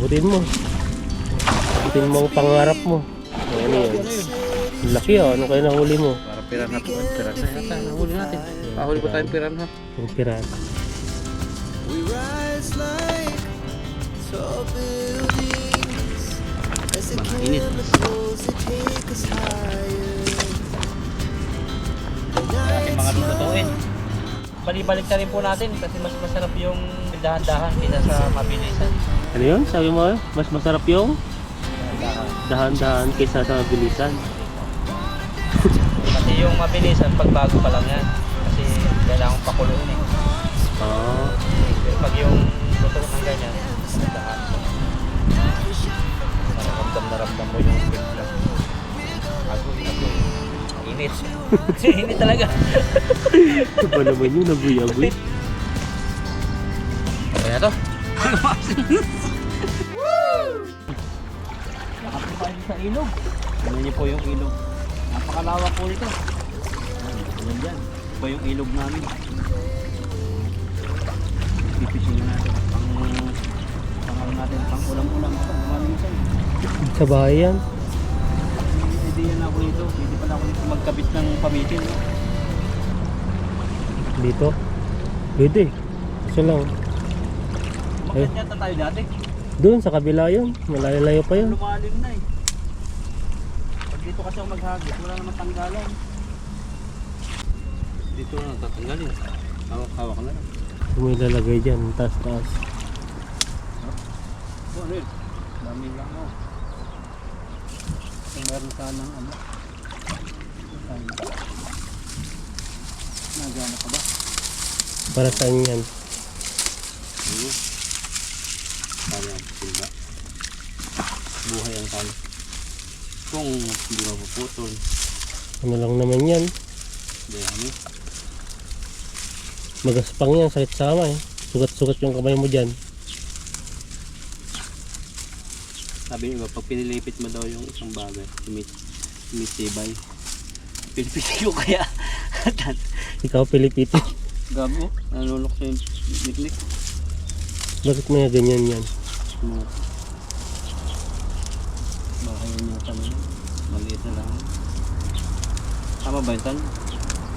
Abutin mo. Abutin mo ang pangarap mo. Ano yan? Laki oh. Ano kayo nahuli mo? Para piranha po. Piranha yata. Nahuli natin. Pahuli ko tayong piranha. Yung pirata. Mainit. Ating mga lulutuin. Balik-balik na rin po natin kasi mas masarap yung dahan-dahan kaysa sa mabilisan. Ano yun? Sabi mo, mas masarap yung dahan-dahan kaysa sa mabilisan. Kasi yung mabilisan, pagbago pa lang yan. Kasi kailangan pakuluin eh. Ah. Pero pag yung luto ng ganyan, dahan mo. Ramdam mo yung bigla. Agoy. Init. Init talaga. Ito pa naman yun, agoy-agoy. Kaya to. Nakapipay sa ilog. Tignan niyo po yung ilog. Napakalawak po nito. Ayan dyan. Ito po yung ilog namin. Pipisingin natin. Pang natin. Pang ulam-ulam. Sa bahay yan. Hindi yan ako dito. Hindi pa na ako dito magkabit ng pamitin. Dito? Pwede. Isa lang. Bakit yata tayo dati? Doon sa kabila yun. Malayo-layo pa yun. Lumalim na eh. Pag dito kasi ako maghagis, wala naman tanggalan. Dito na tatanggalin. Hawak-hawak na lang. May lalagay dyan. Taas-taas. Ano yun? Dami lang ako. Kung meron sanang ano. Nagana ka ba? Para saan yan? Sayang, silba. Buhay ang tali. Kung hindi mapuputol. Ano lang naman yan? Dami. Magaspang yan. Sakit sa kamay. Sugat-sugat yung kamay mo dyan. Sabi niyo ba, pag pinilipit mo daw yung isang bagay, tumitibay. Pilipitin ko kaya. Ikaw Pilipiti. Gabo, nanulok sa yung niknik. Bakit may ganyan yan? Baka yun yung tanong. Maliit na lang. Tama ba yun tan?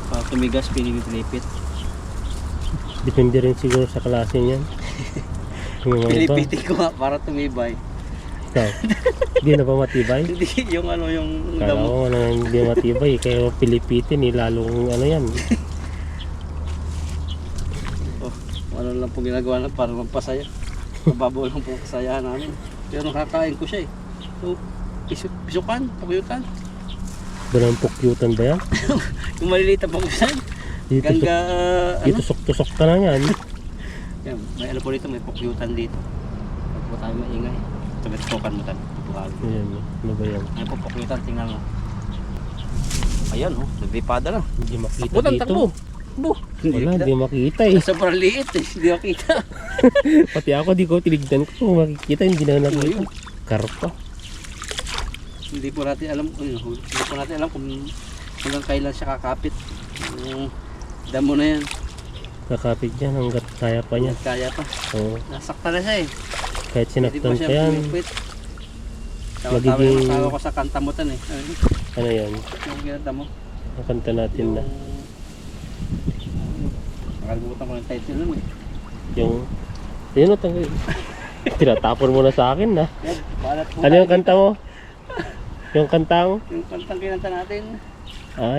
Pag tumigas, pinilipit. Depende rin siguro sa klase niyan. Yung mga iba. Pilipitin ko nga para tumibay. Ikaw, hindi na ba matibay? Hindi, yung ano yung Kala damo. ko ano, hindi matibay. Kaya Pilipitin lalong ano yan. Oh, ano lang po ginagawa na para magpasaya. Mababaw lang po ang kasayahan namin. Pero nakakain ko siya eh. So, pisukan, pakuyutan. Ganang pukyutan ba yan? Yung maliliit na pakusan. Dito, Gangga, dito tusok ka na yan. Yan, may ano po dito, may pakyutan dito. Huwag po tayo maingay. Tumitukan mo tan. Ayan, ano ba yan? Ay po, pakyutan, tingnan mo. Ayan oh, naglipada na. Hindi makita Takbo, dito. takbo. Bu, Wala, hindi makita eh. sobrang liit eh, hindi makita. Pati ako, di ko tinignan ko. Kung makikita, hindi na nakita. Karpa. Hindi po natin alam, hindi po natin alam kung hanggang kailan siya kakapit. Yung damo na yan. Kakapit yan hanggat kaya pa niya. Kaya pa. Oo. Nasakta na siya eh. Kahit Hindi pa sinaktan siya pa yan. pumipit. Tawa-tawa Magiging- yung asawa ko sa kantamutan eh. Ano yan? Yung ginata mo. Nakanta natin na. Nakalimutan ko ng title nun eh. Yung... Ayun o, tinatapon mo na sa akin na. Yan, balat po Ano tayo yung kanta dito. mo? Yung kantang? Yung kantang kinanta natin.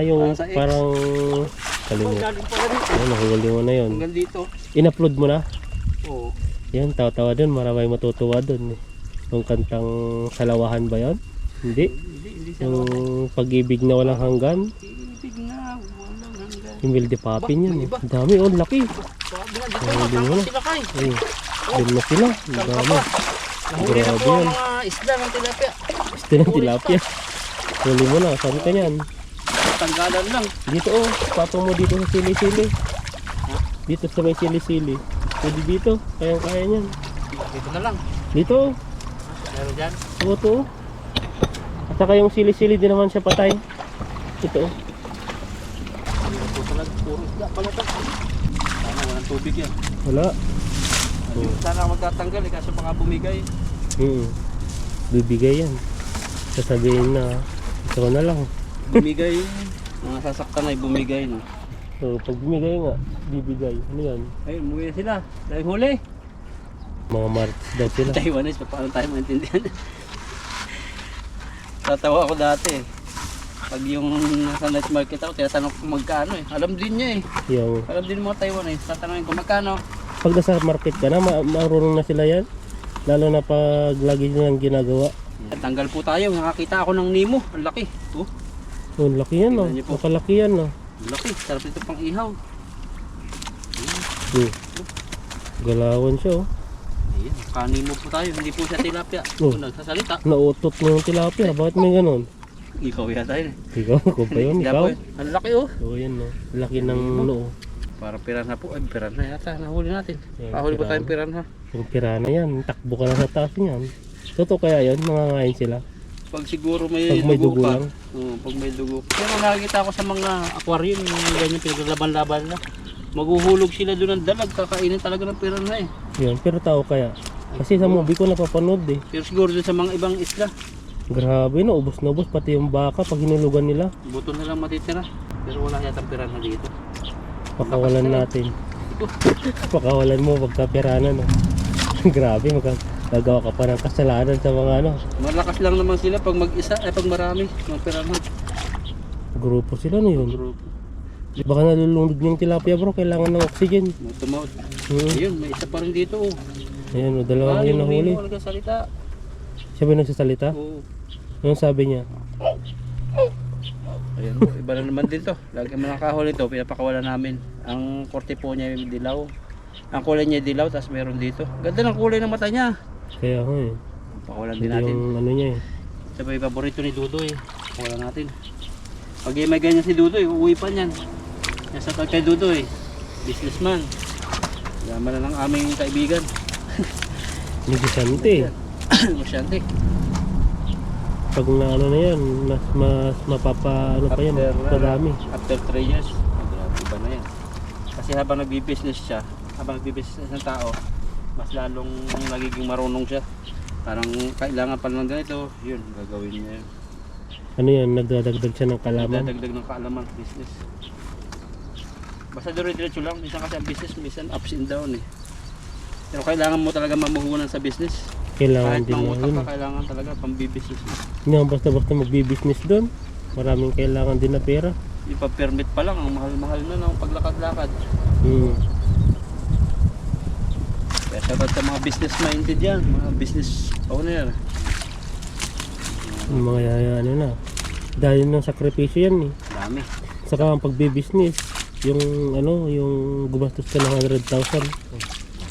Yung Parang sa X. parang... Oh, Kalimut. galing pala dito. Ayun, nahuli mo na yun. Hanggang dito. In-upload mo na? Oo. Yan, tawa-tawa dun. Maraming matutuwa dun. Yung kantang Salawahan ba yun? Hindi. Hindi siya Yung Pag-ibig na walang hanggan. ibig na walang hanggan. Yung Wilde Papin yun. Iba. Ang dami, oh, laki. Sabi na dito, Nahuli mo matangkap na. sila kay. Ayun, doon na sila. Ang Tangkap dami. pa. Nahuli na Grabe po ang yan. mga isda ng tilapia. Gusto ng tilapia. Huli mo na. Saan ka niyan? Tanggalan lang. Dito oh, patong mo dito sa sili-sili. Dito sa may sili-sili. Pwede dito, kayang-kaya niyan. Dito na lang. Dito oh, Meron dyan. ito oh. At saka yung sili-sili din naman siya patay. Ito oh. Ito talaga, puro isda pala ito. Sana walang tubig yan. Wala. Sana magtatanggal eh, kaso baka bumigay. Bibigay yan. Sasabihin na, ito na lang. Bumigay. Mga sasaktan ay bumigay, no? So, pag bumigay nga, bibigay. Ano yan? Ay, umuwi na sila. Dahil huli. Mga marks daw sila. Taiwanese, paano tayo maintindihan? Tatawa ako dati. Pag yung nasa night market ako, tinatanong ko magkano eh. Alam din niya eh. Yung, Alam din mga Taiwanese. Tatanungin ko magkano. pag nasa market ka na, marunong na sila yan. Lalo na pag lagi nilang ginagawa. Tanggal po tayo. Nakakita ako ng Nemo. Ang laki. Oh, Oh, laki yan, no? Tingnan niyo po. Nakalaki yan, no? ang laki. Sarap ito pang ihaw. Galawan siya, oh. Ayan, kanimo po tayo. Hindi po siya tilapia. Oh. Nagsasalita. Nautot mo yung tilapia. Bakit may ganon? Ikaw yata yun. Ikaw, ako pa yun, Hindi ikaw. po, ang laki oh. Oo, yan, no? Laki ng noo. Para piranha po. Ay, piranha yata. Nahuli natin. Ayan, Pahuli po piranha. tayong piranha. Yung pirana yan, takbo ka na sa taas niyan. Totoo kaya yun, nangangain sila. Pag siguro may, Pag may dugo pa. lang. Oo, pag may dugo. Pero nakikita ko sa mga aquarium, yung ganyan pinaglalaban-laban na. Maguhulog sila doon ng dalag, kakainin talaga ng piranha eh. Yun, pero tao kaya. Kasi sa movie ko napapanood eh. Pero siguro doon sa mga ibang isla, Grabe no, ubos na ubos, pati yung baka pag hinulugan nila. buto na lang matitira. Pero wala yata piranha dito. Pakawalan natin. Pakawalan mo pagka pirana no. Grabe, magagawa ka pa ng kasalanan sa mga ano. Malakas lang naman sila pag mag-isa, pag marami, mga piranha. Grupo sila no yun. Grupo. Baka nalulunod yung tilapia bro, kailangan ng oxygen. Tumawad. Hmm. Ayun, may isa pa rin dito oh. Ayan, dalawa yun nahuli. Yung nagsasalita. Siya ba yung nagsasalita? Oo. Anong sabi niya? Ayan po, iba na naman din to. Lagi mo nakahuli to, pinapakawalan namin. Ang korte po niya yung dilaw. Ang kulay niya dilaw, tapos meron dito. Ganda ng kulay ng mata niya. Kaya ako eh. Pakawalan din Hindi natin. yung ano niya eh. Sabay paborito ni Dudoy. Pakawalan natin. Pag may ganyan si Dudoy, uuwi pa niyan. Nasa kay Dudoy, businessman. Yaman na ng aming kaibigan. Negosyante eh. Masyante. Pag na ano na yan, mas mapapa ano pa yan, madami. After 3 years, grabe ba na yan. Kasi habang nagbi-business siya, habang nagbi-business ng tao, mas lalong nagiging marunong siya. Parang kailangan pa lang ganito, yun, gagawin niya yun. Ano yan, nagdadagdag siya ng kalaman. Nagdadagdag ng kaalaman, business. Basta dire-diretso lang, minsan kasi ang business, minsan ups and down eh. Pero kailangan mo talaga mamuhunan sa business. Kailangan Kahit din mo mangutang yun. ka, kailangan talaga pang-business mo. Hindi naman basta-basta magbi-business doon. Maraming kailangan din na pera. Yung pa-permit pa lang, ang mahal-mahal na ng paglakad-lakad. Kaya shoutout sa mga business minded yan, mga business owner. Yung mga ano na. Dahil ng sakripisyo yan eh. Dami. Saka ang pagbi-business, yung ano, yung gumastos ka ng 100,000.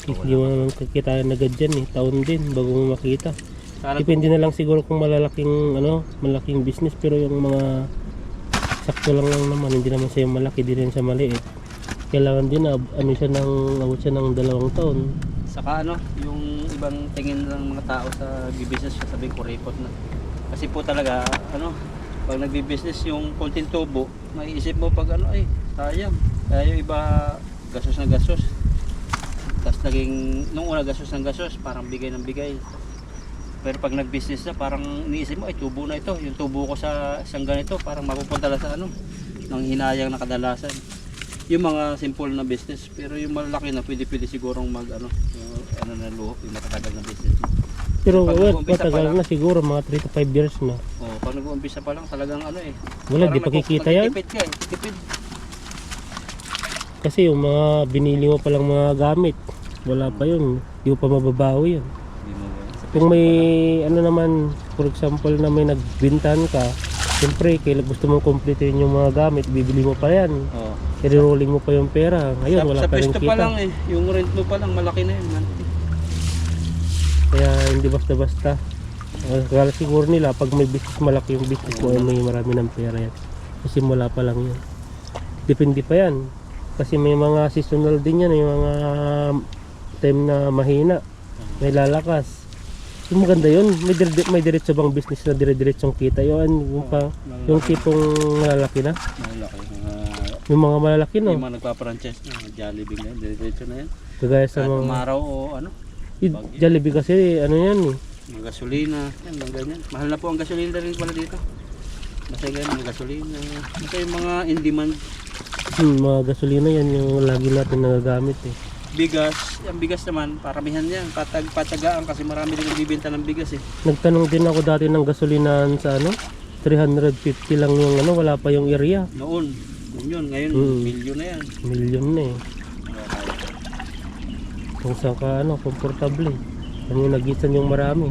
Hindi mo naman kakitaan agad dyan eh. Taon din bago mo makita. Sana Depende na lang siguro kung malalaking ano, malaking business, pero yung mga sakto lang naman, hindi naman siya malaki, di rin siya maliit. Kailangan din na ano siya ng abot siya ng 2 taon. saka ano, yung ibang tingin ng mga tao sa business, sasabihin ko repot na. Kasi po talaga, ano, pag nagbi-business yung konting tubo, maiisip mo pag ano, ay, sayang. Kaya yung iba, gastos ng gastos. Tapos naging, nung una gastos ng gastos, parang bigay ng bigay. Pero pag nag-business na, parang iniisip mo, ay tubo na ito. Yung tubo ko sa isang ganito, parang mapupunta lang sa ano, ng hinayang na kadalasan. Yung mga simple na business, pero yung malaki na, pwede sigurong mag, ano, yung, ano na luho, yung matatagal na business. Pero Pag nag-uumpisa pa matagal lang, na siguro, mga 3 to 5 years na. oh, pag nag-uumpisa pa lang, talagang ano eh. Wala, Parang di pa kikita yan. Tipid ka eh, tipid. Kasi yung mga binili mo palang mga gamit, wala pa yun. Di mo pa mababawi yun. Hindi mo ba? Kung may ano naman, for example na may nagbintan ka, siyempre kailan gusto mong kumpletin yung mga gamit, bibili mo pa yan. Oh. I-rolling mo pa yung pera. Ngayon wala Sa pa rin pwesto pa lang kita. eh, yung rent mo pa lang, malaki na yun. Kaya hindi basta-basta. Kaya siguro nila pag may business, malaki yung business mo, may marami ng pera yan. Kasi wala pa lang yun. Depende pa yan. Kasi may mga seasonal din yan, may mga time na mahina, may lalakas. Yung maganda yun, may diretso bang business na dire-diretsong kita yun, yung tipong malalaki na. Malaki. Yung mga malalaki no, Yung mga nagpa-franchise na, Jollibee na yan, diretso na yan. kagaya sa Kahit mga umaraw o ano. Jollibee kasi ano yan eh, Mga gasolina, yan, mga ganyan. Mahal na po ang gasolina rin pala dito. Basta ganyan, mga gasolina. Basta yung mga in demand. Mga gasolina yan yung lagi natin nagagamit eh. Bigas, yung bigas naman, paramihan yan. Patagaan kasi marami rin nagbibenta ng bigas eh. Nagtanong din ako dati ng gasolinahan sa ano, 350 lang yung ano, wala pa yung area. Noon, yun, ngayon, milyon na yan. Milyon na eh. Kung saan ka ano, komportable eh. Kung yung nagisan yung marami.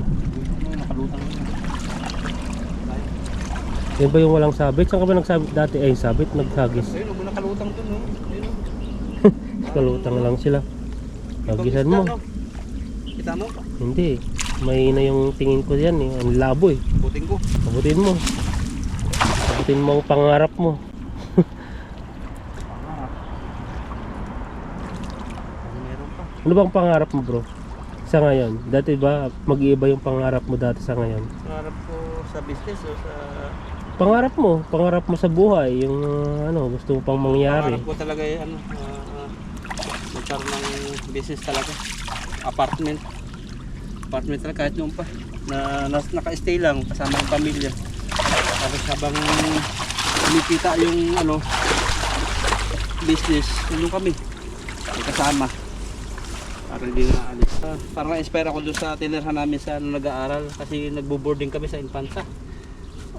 Nakalutang na. Yan ba yung walang sabit? Saan ka ba nagsabit dati? Ay, sabit, naghagis. Ayun, huwag mo nakalutang dun, no? Ayun, Kalutang lang sila. Hagisan mo. Kita mo? Hindi. May na yung tingin ko yan eh. Ang labo eh. Buting ko. Abutin mo. Abutin mo ang pangarap mo. Meron pa. Ano bang pangarap mo bro? Sa ngayon? Dati ba mag-iiba yung pangarap mo dati sa ngayon? Pangarap ko sa business o sa... Pangarap mo sa buhay, yung ano, gusto mo pang mangyari. Pangarap ko talaga yung ano, magkaroon ng business talaga. Apartment talaga kahit noon pa. Naka-stay lang kasama ng pamilya. Tapos habang kumikita yung ano, business, yun kami. May kasama. Para hindi na alis. Parang na-inspire ako doon sa tinirhan namin sa nag-aaral kasi nagbo-boarding kami sa Infanta.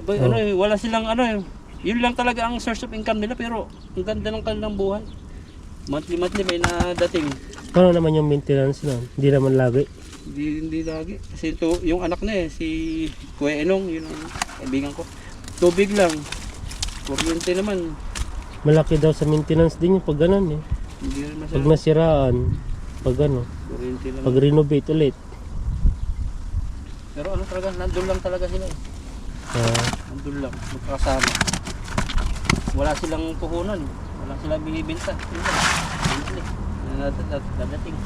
Ano eh, wala silang ano eh. Yun lang talaga ang source of income nila pero ang ganda ng kanilang buhay. Monthly may nadating. Ano naman yung maintenance nun? Hindi naman lagi. Hindi lagi. Kasi ito, yung anak na eh, si Kuya Enong, yun ang kaibigan ko. Tubig lang. Kuryente naman. Malaki daw sa maintenance din yung pag ganun eh. Hindi rin Pag masyado. nasiraan, pag ano, Kuryente lang. pag renovate ulit. Pero ano talaga, nandun lang talaga sila eh. Nandun lang, magkakasama. Wala silang puhunan. Wala silang binibenta. Yun lang. Monthly. Nadating.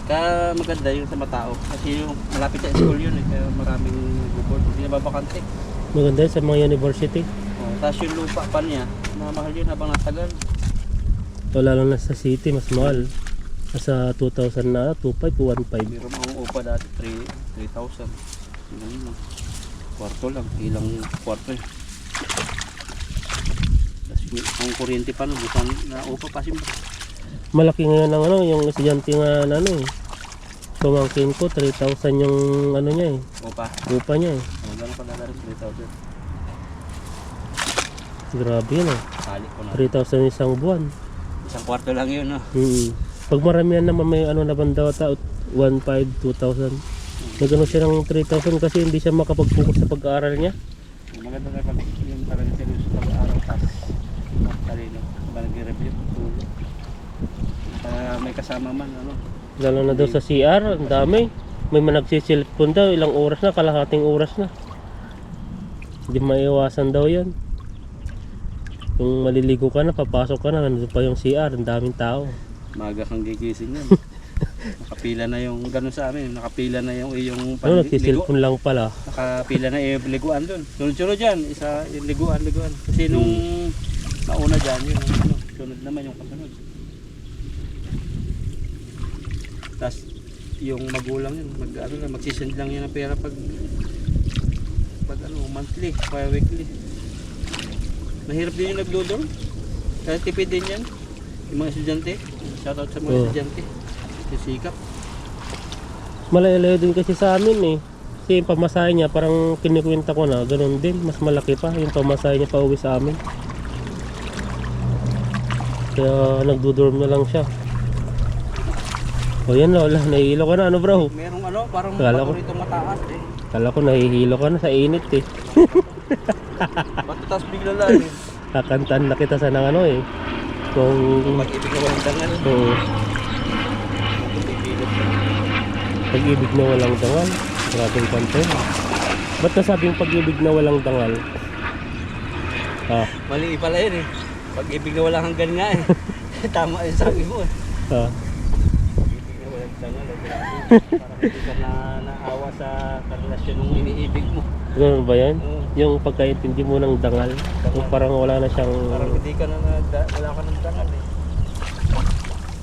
Kaya maganda yun sa matao. Kasi yung malapit sa school yun eh. Kaya maraming nag-board. Hindi na babakante. Maganda yun sa mga university. Tapos yung lupa pa niya, mahal yun habang natagal. O lalo na sa city, mas mahal. Nasa 2,000 na, 2,500, 1,500. Pero ang upa dati, 3,000. Yun lang. Kwarto lang. Ilang kwarto eh. Tapos ang kuryente pa nun, bukan na upa pa simba. Malaki ngayon ang ano, yung estudyante nga na ano eh. Pamangkin ko, 3,000 yung ano niya eh. Upa niya eh. Gano'n pa na rin, 3,000. Grabe yun eh. Sali ko na. 3,000 isang buwan. Isang kwarto lang yun, no? Pag maramihan naman may ano naman daw ta 1,500, 2,000. Nagano siya ng 3,000 kasi hindi siya makapag-focus sa pag-aaral niya. Maganda na pala yung talagang seryoso sa pag-aaral tapos talino ba nag-review tulog may kasama man ano. Lalo na daw sa CR, ang dami. May managsisilpon daw, ilang oras na, kalahating oras na. Hindi maiwasan daw yan. Kung maliligo ka na, papasok ka na, nandun pa yung CR, ang daming tao. Maga kang gigising yan. Nakapila na yung gano'n sa amin, nakapila na yung iyong Ano, nagsisilpon lang pala. nakapila na yung liguan doon. Sunod-sunod dyan, isa yung liguan. Kasi nung nauna dyan, yun, ano, sunod naman yung kasunod. Tapos yung magulang yun, magsisend lang yun ng pera pag ano, monthly, kaya weekly. Mahirap din yung nagdodol. Kaya tipid din yan. Yung mga estudyante, shoutout sa mga estudyante. Sisikap. Malayo-layo din kasi sa amin eh. Kasi yung pamasahe niya, parang kinikwenta ko na, ganun din. Mas malaki pa yung pamasahe niya pa uwi sa amin. Kaya nagdodorm na lang siya. O yan Lola, nahihilo ka na ano bro? Merong ano, parang Kala ko- paborito mataas eh. Kala ko nahihilo ka na sa init eh. Matatas bigla lang eh. Kakantaan na kita sa nang ano eh. Kung... Pag-ibig na walang dangal. Oo. Pag-ibig na walang dangal. Grabe yung kanta yun. Ba't nasabing pag-ibig na walang dangal? Mali pala yun eh. Pag-ibig na walang hanggan nga eh. Tama yung sabi mo eh. Pag-ibig na walang dangal eh. Parang hindi ka na naawa sa karelasyon ng iniibig mo. Ganun ba yan? Oo. Yung pagkaintindi mo ng dangal. Yung parang wala na siyang... Parang hindi ka na wala ka ng dangal eh.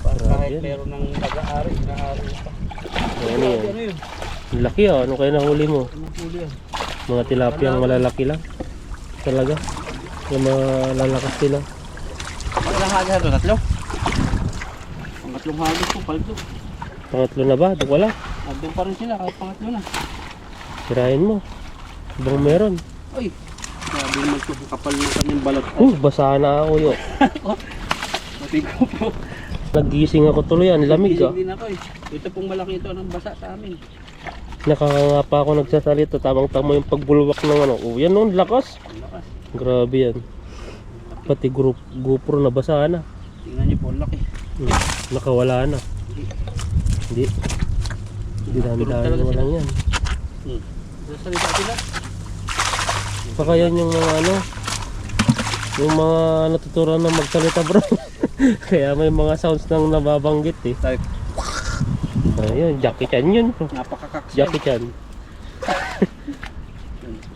Parang Grabe kahit yan. meron ng pag-aari, inaari pa. Ano yan? Ano yun? Ang laki ah. Ano kaya nahuli mo? Anong huli yan? Mga tilapia malalaki lang. Talaga. Yung mga lalakas sila. Ilang hagis ito? Tatlo? Pangatlong hagis po, paldo. Pangatlo na ba? Di wala. Nandun pa rin sila kahit pangatlo na. Sirahin mo. Ibang meron. Ay, sabi naman ito, kapal ng kanyang balat. Basa na ako yun. Pati ko po. Nagising ako tuloy. Ang lamig ah. Gising din ako eh. Ito pong malaki ito ng basa sa amin. Nakakanga pa ako nagsasalita. Tamang-tama yung pagbulwak ng ano. Oh, yan noon. Lakas. Ang lakas. Grabe yan. Pati GoPro na basa na. Tingnan niyo po, ang laki. Nakawala na. Hindi. Hindi dami-dami naman lang yan. Salita sila. Baka yan yung mga ano. Yung mga natuturan na magsalita bro. Kaya may mga sounds nang nababanggit eh. Like, Ayun, Jackie Chan yun. napakakaks. Jackie Chan.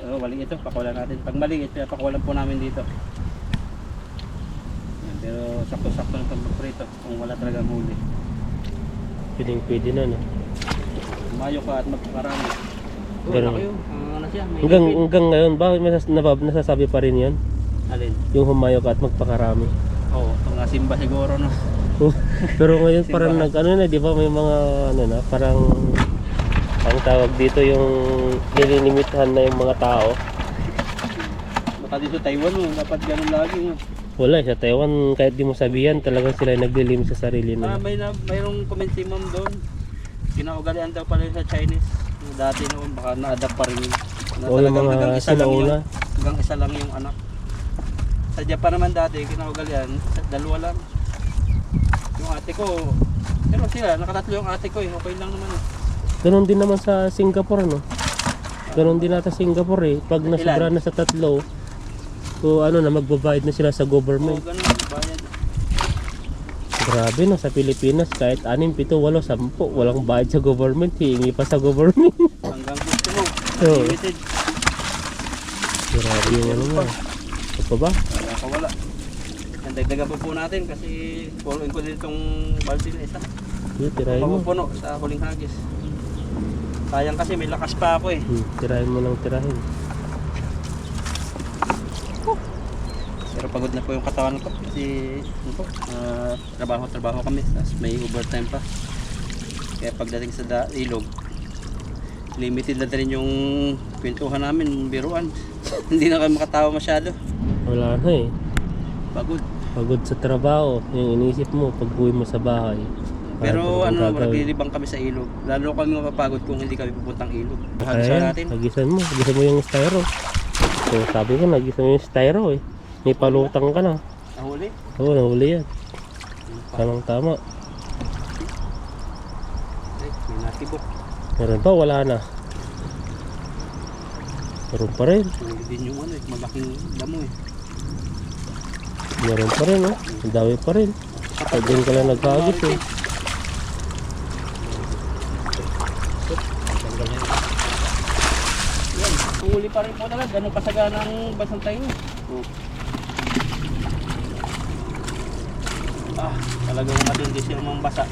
Oh, mali ito, pakawalan natin. Pag mali ito, pakawalan po namin dito. Yan, pero sakto-sakto ng pagpaprito kung wala talagang huli. Pwede na no. Umayo ka at magpakarami. Oh, Ganun. laki yun. Ano siya? May Hanggang ngayon, bakit nasasabi pa rin yan? alin? Yung humayo ka at magpakarami. Oo, mga simba siguro no. Pero ngayon parang ano na, di ba may mga ano na, parang ang tawag dito yung nililimitahan na yung mga tao. Baka dito Taiwan mo, dapat ganun lagi mo. Wala, sa Taiwan kahit di mo sabihan talagang sila naglilimit sa sarili nila. Mayroong comment si ma'am doon. Kinaugalian daw pala yun sa Chinese. Yung dati noon, baka na-adapt pa rin yun. Na O yung talagang mga hanggang isa lang sinauna. yun. Hanggang isa lang yung anak. Sa Japan naman dati, kinaugalian, dalawa lang. Yung ate ko, pero sila, nakatatlo yung ate ko eh, okay lang naman eh. Ganon din naman sa Singapore no. Ganon din nata Singapore eh. Pag nasobra na sa tatlo, so ano na magbabayad na sila sa Oo, government. ganun, bayad. Grabe no, sa Pilipinas kahit 6, 7, 8, 10 walang bayad sa government, hihingi pa sa government. Hanggang gusto mo, Oo. unlimited. Grabe yung ano nga. Ito pa ba? Wala ka wala. Yan, dagdagan po natin kasi puluin ko din itong balde na isa. Yun, tirahin mo. Mapupuno sa huling hagis. Sayang kasi may lakas pa ako eh. Tirahin mo ng tirahin. Pero pagod na po yung katawan ko kasi ano po, trabaho kami. Tapos may overtime pa. Kaya pagdating sa ilog, limited na rin yung kwentuhan namin, biruan. Hindi na kami makatawa masyado. Wala na eh. Pagod. Pagod sa trabaho. Yung inisip mo pag uwi mo sa bahay. Pero Parang ano, gagawin. naglilibang kami sa ilog. Lalo kami mapapagod kung hindi kami pupuntang ilog. Hagisa Ayan, natin. nagisan mo. Nagisan mo yung styro. So sabi ko, nagisan mo yung styro eh. May palutang ka na. Nahuli. Oo, nahuli yan. Tamang tama. May natibok. Meron pa, wala na. Meron pa rin. Huli din yung ano eh, malaking damo eh. Meron pa rin oh. Ang dami pa rin. Pag din ka lang nagkagit eh. Yan, huli pa rin po talaga. Ganun kasagana ang basang tayo. Oh. Talagang matindi siya mga basa.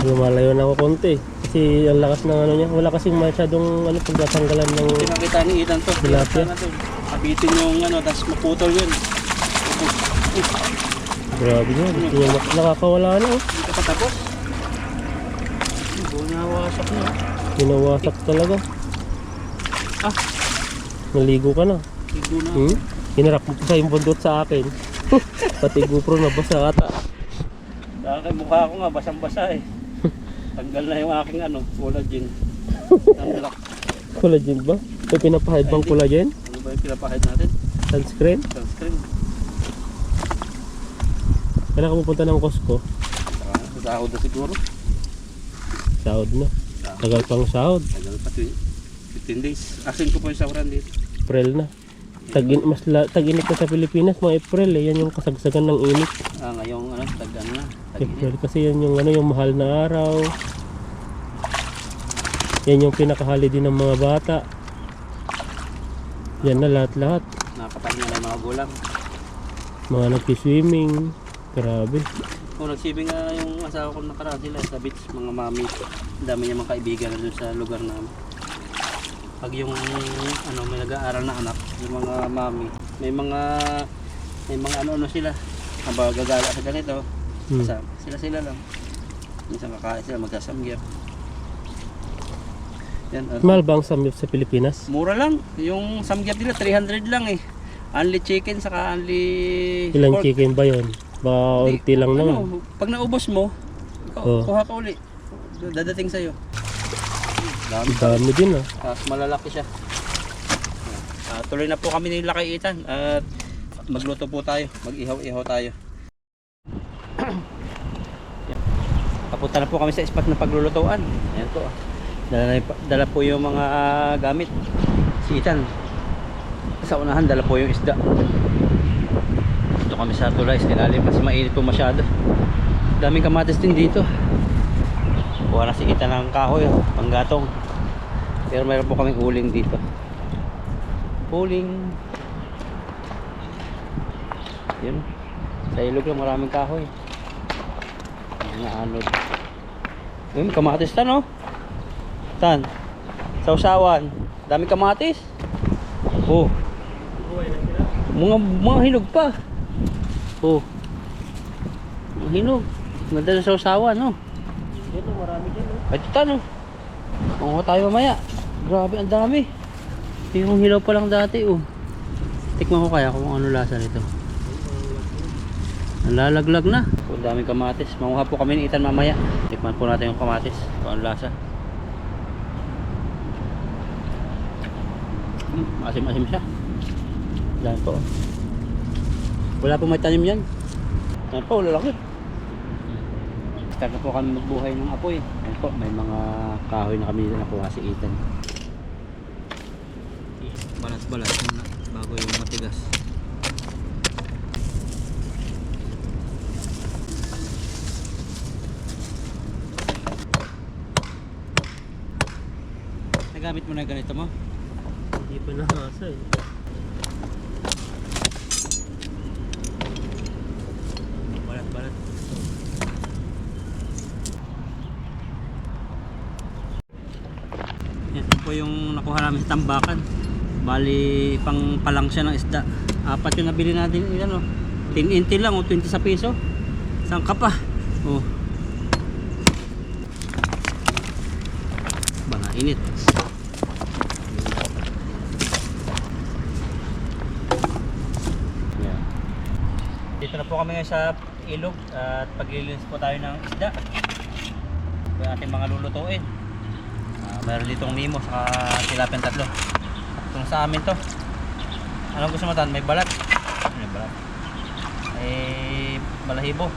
Lumalayo na ako konti. Kasi ang lakas ng ano niya. Wala kasing masyadong ano, pagtatanggalan ng... Pinakita ni Ethan to. Tilapia. Abitin yung ano, tapos maputol yun. Grabe niya. Gusto niya nakakawala na oh. Hindi ka pa tapos. Bunawasak na. Pinawasak talaga. Ah, Naligo ka na. ibo na. Hinarap mo pa yung bundot sa akin. Pati GoPro na basa ata. Dahil mukha ko nga, basang-basa eh. Tanggal na yung aking ano, collagen. Unlock. Collagen ba? May pinapahid bang collagen? Ano ba yung pinapahid natin? Sunscreen? Sunscreen. Kailan ka pupunta ng Costco? Sahod na siguro. Sahod na. Tagal pang sahod. Tagal pa 15 days. Asin ko po yung sahuran dito. April na. Tag-init na sa Pilipinas, mga April eh. Yan yung kasagsagan ng init. Ngayong ano, tag-ano na. April kasi yan yung ano, yung mahal na araw. Yan yung pinakahali din ng mga bata. Yan na lahat-lahat. Nakakapahinga na yung mga gulang. Mga nagsi-swimming. Grabe. Kung nagsibing nga yung asawa ko nakaraan sila sa beach, mga mami. Ang dami niya mga kaibigan na doon sa lugar namin. Pag yung ano, may nag-aaral na anak, yung mga mami, may mga ano sila. Habang gagala sa ganito, kasama sila lang. Minsan kakain sila, magsasamgyap. Yan, Mahal ba ang samyup sa Pilipinas? mura lang. Yung samgyap nila 300 lang eh. Only chicken saka only Ilang pork. chicken ba yun? Baka unti lang naman. Ano, pag naubos mo, Oh. kuha ka uli. Dadating sa'yo. Dami. Dami din ah. Tapos malalaki siya. Tuloy na po kami ni Lakay-Itan at magluto po tayo. Mag-ihaw-ihaw tayo. Papunta na po kami sa spot na paglulutuan. Ayan po. Dala po yung mga gamit. Si Itan. Sa unahan, dala po yung isda. Dito kami sa tulay sa ilalim kasi mainit po masyado. Daming kamatis din dito. Kuha na si Itan ng kahoy, panggatong. Pero mayroon po kaming uling dito. Uling. Yun. Sa ilog lang maraming kahoy. Naanod. Yun, kamatis tan oh. Tan. Sausawan. Daming kamatis. Oh. Mga hinog pa. Oh. Mga hinog. Ganda sa sausawan, no? Dito marami din oh. Ay, tan oh. Manguha tayo mamaya. Grabe, ang dami. Yung hilaw pa lang dati, oh. Tikman ko kaya kung ano lasa nito. Nalalaglag na. Ang daming kamatis. Manguha po kami ni Itan mamaya. Tikman po natin yung kamatis. Kung ano lasa. Asim-asim siya. Dahil po. Wala po may tanim yan. Dahil po, lalaki. Start na po kami magbuhay ng apoy. Dahil po, may mga kahoy na kami nakuha si Itan. Balat-balat muna bago yung matigas. Nagamit mo na yung ganito mo? Hindi pa nakasa eh. Balat-balat. Yan po yung nakuha namin sa tambakan. Bali pang palang siya ng isda. Apat yung nabili natin yan oh. 10 lang o 20 sa piso. Saan ka pa? Oh. Ba na init. Yeah. Dito na po kami ngayon sa ilog at paglilinis po tayo ng isda. Ito yung ating mga lulutuin. Mayroon ditong nemo sa tilapia tatlo. Itong sa amin to. Anong gusto mo tan? May balat. May balat. May balahibo.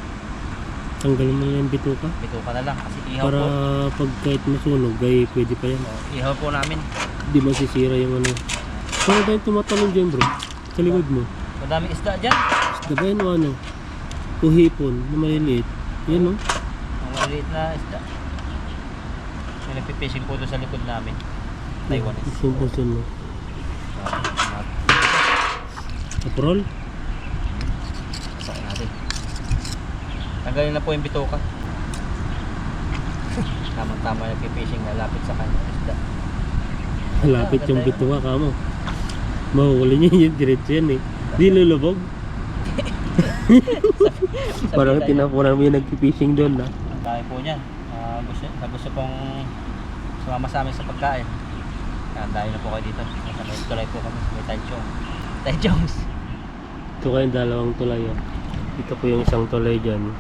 Tanggalin mo na yung bituka. Bituka na lang kasi ihaw Para po. pag kahit masunog ay pwede pa yan. Ihaw po namin. Hindi masisira yung ano. Para tayong tumatalon dyan bro. Sa likod mo. Madaming isda dyan. Isda ba yun o ano? Uhipon na maliliit. Yan o. Ang maliit na isda. May nagpipishing po doon sa likod namin. Taiwanese. Isumpusin mo. Aprol? Saka natin. Tanggalin na po yung bituka. Tamang-tama nagpipishing malapit sa kanya isda. Malapit yung bituka ka mo. Mahuli niya yung diretso yan eh. Di lulubog. Parang tinapunan mo yung nagpipishing doon na. Ang dami po niyan. Gusto pong sumama sa amin sa pagkain. Kaya dahil na po kayo dito. May tulay po kami. May Taichongs. Ito kayong dalawang tulay. Oh. Ito po yung isang tulay dyan.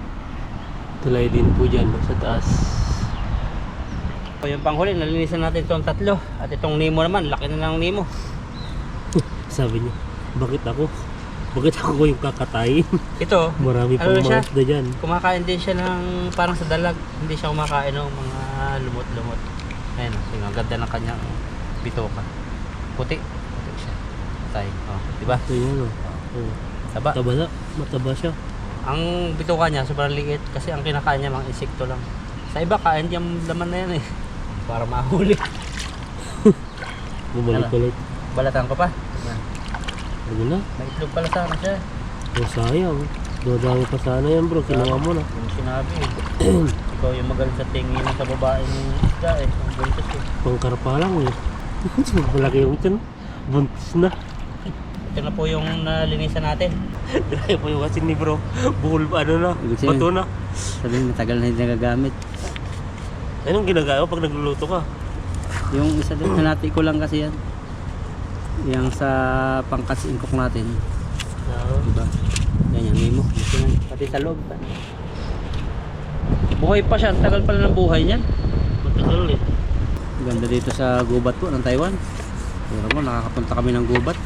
Tulay din po dyan sa taas. So, yung panghuli, nalinisan natin itong tatlo. At itong Nemo naman, laki na ng Nemo. Sabi niya, bakit ako? Bakit ako yung kakatayin? Ito, Marami pang ano siya? mga isda dyan. kumakain din siya ng parang sa dalag. Hindi siya kumakain ng mga lumot-lumot. Ayun, ang ganda ng kanyang bitoka. Puti. Puti siya. Tay. Oh, diba? Ito yan o. Oh. Taba. Mataba siya. Ang bitoka niya sobrang liit kasi ang kinakain niya mga insekto lang. Sa iba kain yung laman na yan eh. Para mahuli. Bumalik ulit. Balatan ko pa. Yan. Ano na? May itlog pala sana siya. Oh, sayang. Dodami pa sana yan bro, kinuha mo na. Yung sinabi eh. Ikaw yung magaling sa tingin sa babae ng isda eh. Ang buntis eh. Pangkarpa lang eh. Malaki yung tiyan. Buntis na. Ito na po yung nalinisan natin. Dahil po yung asin ni bro. Bukol ano na, Ibig sabihin- bato na. Sabi matagal na hindi nagagamit. Anong ginagawa pag nagluluto ka? Yung isa din hinati ko lang kasi yan. Yung sa pangkas ingkok natin. Diba? Yan yung mimo. Pati sa loob. Buhay pa siya. Ang tagal pala ng buhay niyan. Matagal eh. Ganda dito sa gubat po ng Taiwan. Pero mo, nakakapunta kami ng gubat.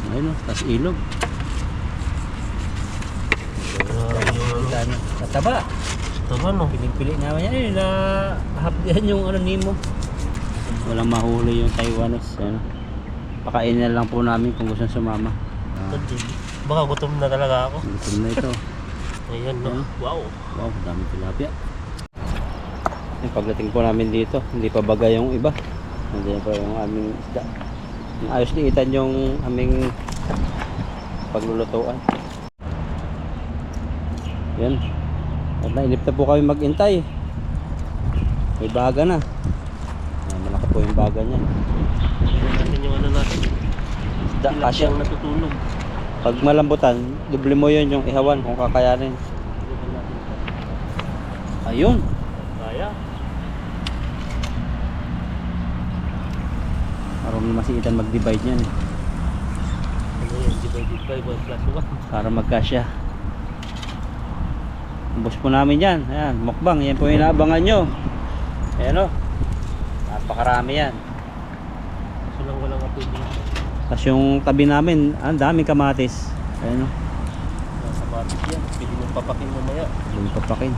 Ayun o, tas ilog. Tataba. Tama no. Piling-pili naman yan. Ayun, nahapdihan yung ano nimo. Walang mahuli yung Taiwanese. Ano. Pakainin na lang po namin kung gusto sumama. Baka gutom na talaga ako. Gusto na ito. Ayan no. Ayan. Wow. Wow, dami tilapia. Yung pagdating po namin dito, hindi pa bagay yung iba. Hindi pa yung aming isda. Ayos liitan yung aming paglulutuan. Yan. At nainip na po kami mag-intay. May baga na. Ayan, malaki po yung baga niya. Tignan natin yung ano natin. Isda, kasya. Tilapiang natutulog. Pag malambutan, doble mo yun yung ihawan kung kakayanin. Ayun. Kaya. Marunong masiitan mag-divide yan. Ano yun? Divided by 1 plus 1. Para magkasya. Ubos po namin yan. Ayan, mukbang. Yan po yung inaabangan nyo. Ayan o. Napakarami yan. Kaso lang walang apoy dito. Tapos yung tabi namin, ang daming kamatis. Ayan o. Nasa batis yan. Pwede mong papakin mamaya. Yung papakin.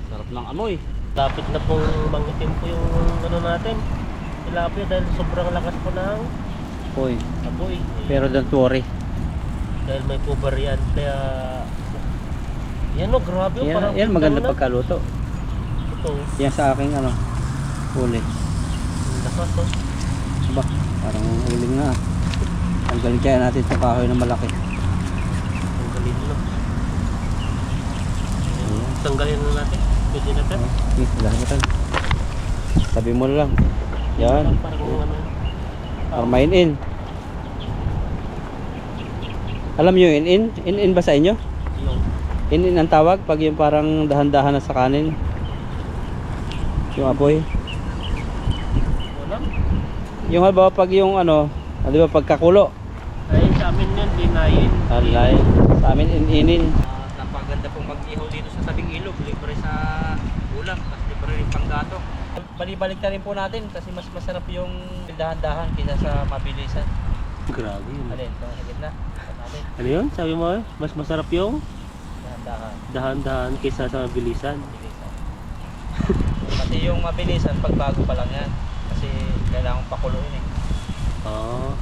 Sarap ng amoy. Lapit na pong mangitim po yung ano natin. Tilapia dahil sobrang lakas po ng Uy. apoy. Pero don't worry. Dahil may cover yan. Kaya yan o, grabe o. Yan, yan maganda na. pagkaluto. Ito. Yan sa aking ano, huli. Ang lakas o. Ba, parang uling na. Tanggalin kaya natin itong kahoy na malaki. Ang galing na. Ayan. Tanggalin na natin. Pwede na tayo. Okay, lahat na tayo. Sabi mo na lang. Yan. Parang kung ano. Para main-in. Alam nyo yung in-in? In-in ba sa inyo? Yung In-in ang tawag pag yung parang dahan-dahan na sa kanin. Yung apoy. wala. Yung halimbawa pag yung ano, di ba pagkakulo? Ay sa amin yan, dinayin. Alay. Sa amin in-inin. Napaganda pong mag-ihaw dito sa tabing ilog, libre sa ulam, tapos libre rin panggato. Balibalik na rin po natin kasi mas masarap yung dahan-dahan kaysa sa mabilisan. Grabe yun. Alin, ito sa gitna. Ito natin, Ano yun? Sabi mo eh? Mas masarap yung dahan-dahan, dahan-dahan kaysa sa mabilisan. mabilisan. Kasi yung mabilisan, pagbago pa lang yan. Kasi kailangan pakuluin eh. Oo.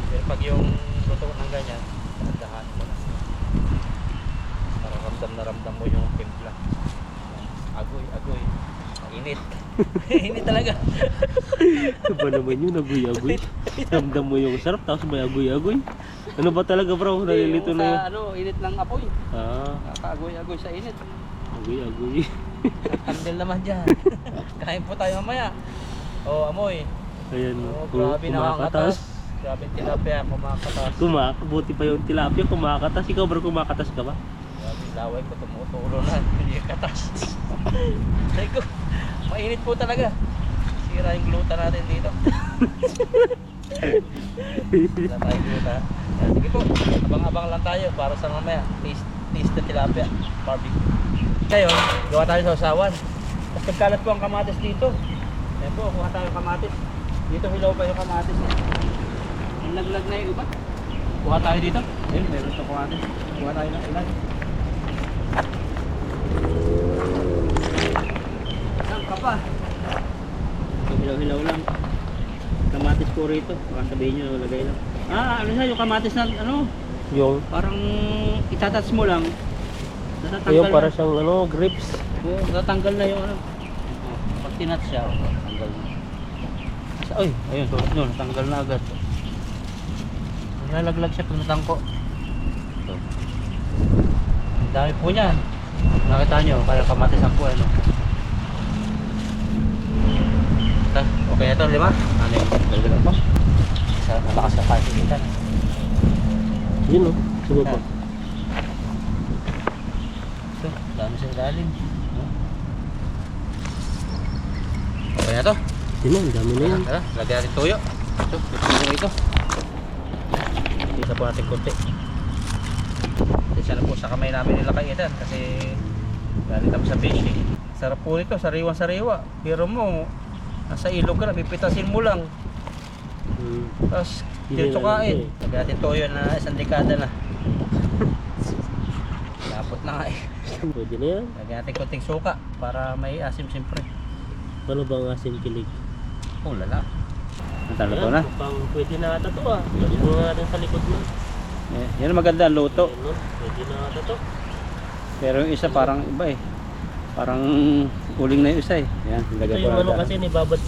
Pero pag yung luto ng ganyan, dahan-dahan mo na. Para ramdam na ramdam mo yung timpla. Agoy, agoy. Init. Init talaga. Ano ba naman yun? Agoy-agoy. Ramdam mo yung sarap tapos may agoy-agoy. Ano ba talaga bro? Nalilito Yung na yun. sa ano, init ng apoy. Ah, Nakakaagoy-agoy sa init. agoy-agoy. Candle naman dyan. Kain po tayo mamaya. Oh, amoy. Ayan. Oh, oh, grabe kumakatas. nakakatas. Grabe yung tilapia, kumakatas. Buti pa yung tilapia kumakatas. Ikaw bro, kumakatas ka ba? Grabe yung laway ko, tumutulo na. Hindi katas. Sabi ko, mainit po talaga. Sira yung gluta natin dito. Wala tayong gluta. Yan, sige po, abang-abang lang tayo para sa mamaya. Taste the tilapia, barbecue. Ngayon, gawa tayo sa usawan. Tapos nagkalat po ang kamatis dito. Ayan po, kuha tayo ng kamatis. Dito hilaw pa yung kamatis. Ang laglag na yung iba. Kuha tayo dito. Ayun, meron ito kamatis. Kuha tayo ng ilan. Saan ka pa? Hilaw-hilaw lang. Kamatis po rito. Baka sabihin nyo, lagay lang. Ah, ano siya, yung kamatis na, ano, Yung, parang itatats mo lang. Natatanggal yung para na. siyang ano, grips. Oo, natatanggal na yung ano. Pag tinat siya, tanggal na. Uy, ayun, tulad nyo, natanggal na agad. Nalaglag siya pag natangko. Ito. Ang dami po niyan. Nakita nyo, kaya kamatis ang po ano. Ito, okay na ito, 5? Ano yung dagdagan po? Malakas na kasi kita. Yun o, sige po. Ito, dami sa ilalim. Okay na ito. Yun o, ang dami na yan. Tara, lagyan natin tuyo. Ito, ito. Isa po natin kunti. Isa na po sa kamay namin nila kaitan kasi galing kami sa fishing. Sarap po nito, sariwa-sariwa. Pero mo, nasa ilog ka na, pipitasin mo lang. Tapos, Hindi dito na kain. lang ito Lagyan natin tuyo na isang dekada na. Lapot na nga eh. Pwede na yan. Lagyan natin kunting suka para may asim siyempre. Ano bang asin kilig? Oh, lala. Natalo Ayan, to na. mukhang pwede na ata to ah. Pwede na natin sa likod na. Yan ang maganda ang luto. Ayan, no? Pwede na ata to. Pero yung isa parang iba eh. Parang uling na yung isa eh. Yan, Ito lagyan yung po ano natin. kasi nibabad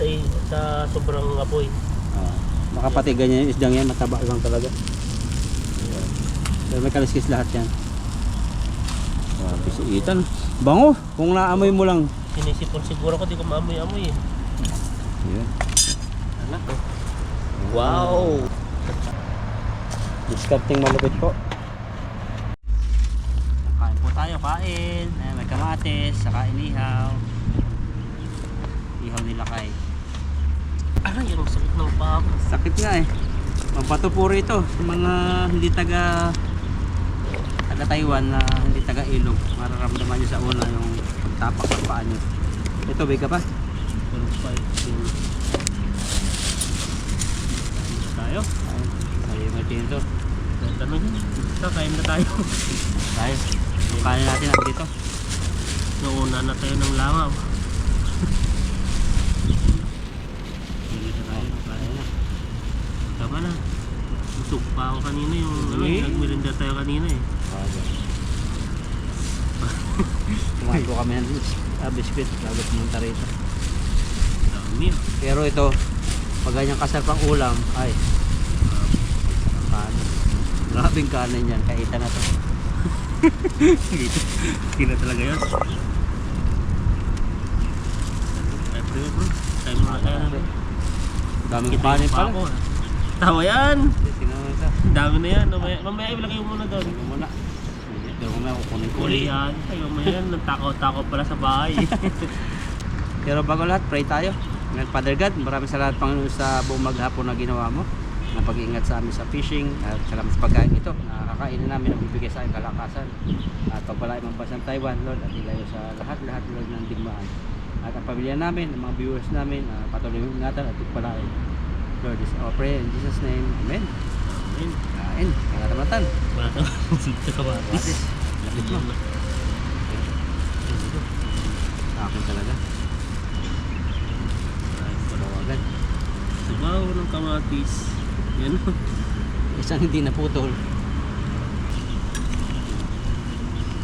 sa sobrang apoy. Makapati ganyan yung isdang yan, mataba lang talaga. Pero may kaliskis lahat yan. Pisiitan. Bango! Kung naamoy mo lang. Sinisipon siguro ko, di ko maamoy-amoy eh. Yan. Anak oh. Wow! Discarding malupit po. Kain po tayo, kain. Ayan, may kamatis, saka inihaw. Ihaw nila kay. Aray, ang sakit ng paa ko. Sakit nga eh. Mabato po rito sa mga hindi taga Taiwan na hindi taga ilog. Mararamdaman nyo sa una yung pagtapak ng paa nyo. Ito, big ka pa? Pero pa yung... Tayo? Ay, may tinto. Tanong yun. Kain na tayo. Tayo. Yung kanin natin ang dito. Nauna na tayo ng langaw. Dito tayo. Kain na. Tama na. Busog pa ako kanina yung ano, nagmirinda tayo kanina eh. Kumain po kami ng biscuit bago pumunta rito. Dami. Pero ito, pag ganyan kasarap ang ulam, ay kanin. Grabing kanin yan, kaita na to. Kina talaga yun. Ay bro bro, tayo muna tayo na. Daming kanin pala. Ako, tawa yan! Tingnan mo ito. Dami na yan. Mamaya ilagay mo muna doon. Tingnan mo muna. Pero kung may kukunin ko Uli yan. Tayo mamaya yan. Nagtakaw-takaw pala sa bahay. Pero bago lahat, pray tayo. Ngayon, Father God, maraming salamat Panginoon sa buong maghapon na ginawa mo na pag-iingat sa amin sa fishing at salamat sa pagkain ito na kakainin namin at bibigay sa akin kalakasan at pagpalain ng bansang Taiwan, Lord, at ilayo sa lahat-lahat, Lord, ng digmaan at ang pamilya namin, ang mga viewers namin, patuloy mong ingatan at pagpalain, Lord. This is our prayer in Jesus' name, Amen. Ayun. Kain, kakatamatan. Wala ito. Sa kabatis. Lapit mo. Sa akin talaga. Palawagan. Sabaw ng kamatis. Yan o. Isang hindi naputol.